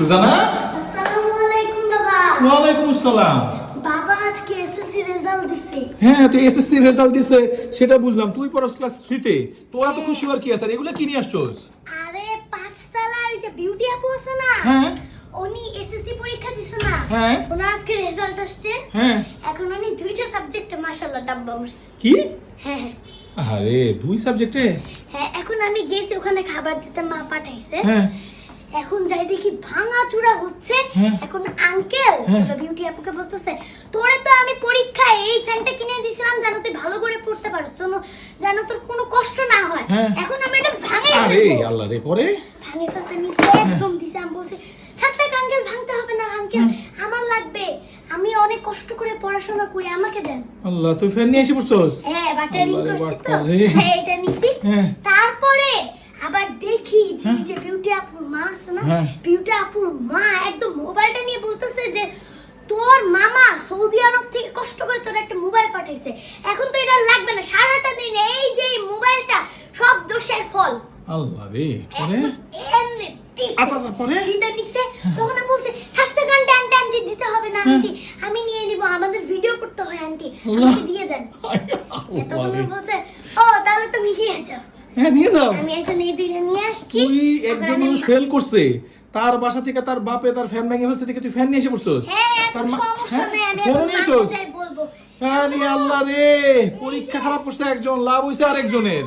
সুজানা, আসসালামু আলাইকুম বাবা। ওয়ালাইকুম আসসালাম। বাবা আজকে এসএসসি রেজাল্ট দিছে। হ্যাঁ, তুই এসএসসি রেজাল্ট দিছে সেটা বুঝলাম। তুই পড়াস ক্লাস 3 তে। তোর এত খুশি হওয়ার কি আছে? আর এগুলা কি নিয়ে আসছস? আরে পাঁচতলা ওই যে বিউটি আপু আছে না, হ্যাঁ উনি এসএসসি পরীক্ষা দিছে না, হ্যাঁ ওনার আজকে রেজাল্ট আসছে। হ্যাঁ। এখন উনি দুইটা সাবজেক্টে মাশাআল্লাহ ডাব্বা মারছে। কি? হ্যাঁ আরে দুই সাবজেক্টে? হ্যাঁ। এখন আমি গেছি ওখানে খাবার দিতে, মা পাঠাইছে। হ্যাঁ এখন যাই দেখি ভাঙাচুরা হচ্ছে। হ্যাঁ। এখন আঙ্কেল হ্যাঁ। বিউটি আপুকে বলতেছে, তোরে তো আমি পরীক্ষায় এই ফ্যানটা কিনে দিয়েছিলাম যেন তুই ভালো করে পড়তে পারিস, যেন তোর কোনো কষ্ট না হয়। হ্যাঁ। এখন আমি এটা ভাঙাই আরে ফেলবো। আল্লাহ রে, পরে? ভাঙে ফেলতে নিচে একদম দিছে। আমি বলছি থাক থাক আঙ্কেল, ভাঙতে হবে না আঙ্কেল, আমার লাগবে, আমি অনেক কষ্ট করে পড়াশোনা করি, আমাকে দেন। আল্লাহ, তুই ফ্যান নিয়ে এসে পড়ছস? হ্যাঁ বাটারিং আল্লাহ রে, করছি তো, বাটারি। হ্যাঁ এটা নিছি। হ্যাঁ। তারপরে আবার দেখি যে হ্যাঁ। এই যে বিউটি আপুর মা আছে না, হ্যাঁ। বিউটি আপুর মা একদম মোবাইলটা নিয়ে বলতেছে যে তোর মামা সৌদি আরব থেকে কষ্ট করে তোর একটা মোবাইল পাঠাইছে, এখন তো এটা লাগবে না, সারাটা দিন এই যে এই মোবাইলটা সব দোষের ফল। আল্লাহ রে, পরে? এমনি দিছে। আচ্ছা, আচ্ছা, পরে? দিতে নিছে। তখন আমি বলছি থাকতে আন্টি আন্টি আন্টি দিতে হবে না আন্টি, আমি নিয়ে নিব, আমাদের ভিডিও করতে হয় আন্টি, আল্লাহ। আমাকে দিয়ে দেন। এত আল্লাহ তুমি রে। বলছে ও তাহলে তুমি নিয়ে যাও। হ্যাঁ, নিয়ে যাও। আমি এখন এই দুইটা নিয়ে আসছি। তুই এখন একজন আমি- মানুষ ফেল করছে, তার বাসা থেকে তার বাপে তার ফ্যান ভেঙে ফেলছে দেখে তুই ফ্যান নিয়ে এসে পড়ছস? হ্যাঁ তার এখন মা- সমস্যা হ্যাঁ, নেই, আমি ফোন এখন নিয়ে মাকে এসছস? যাই বলবো। আরে আল্লাহ রে, পরীক্ষা খারাপ করছে একজন, লাভ হইছে আরেকজনের।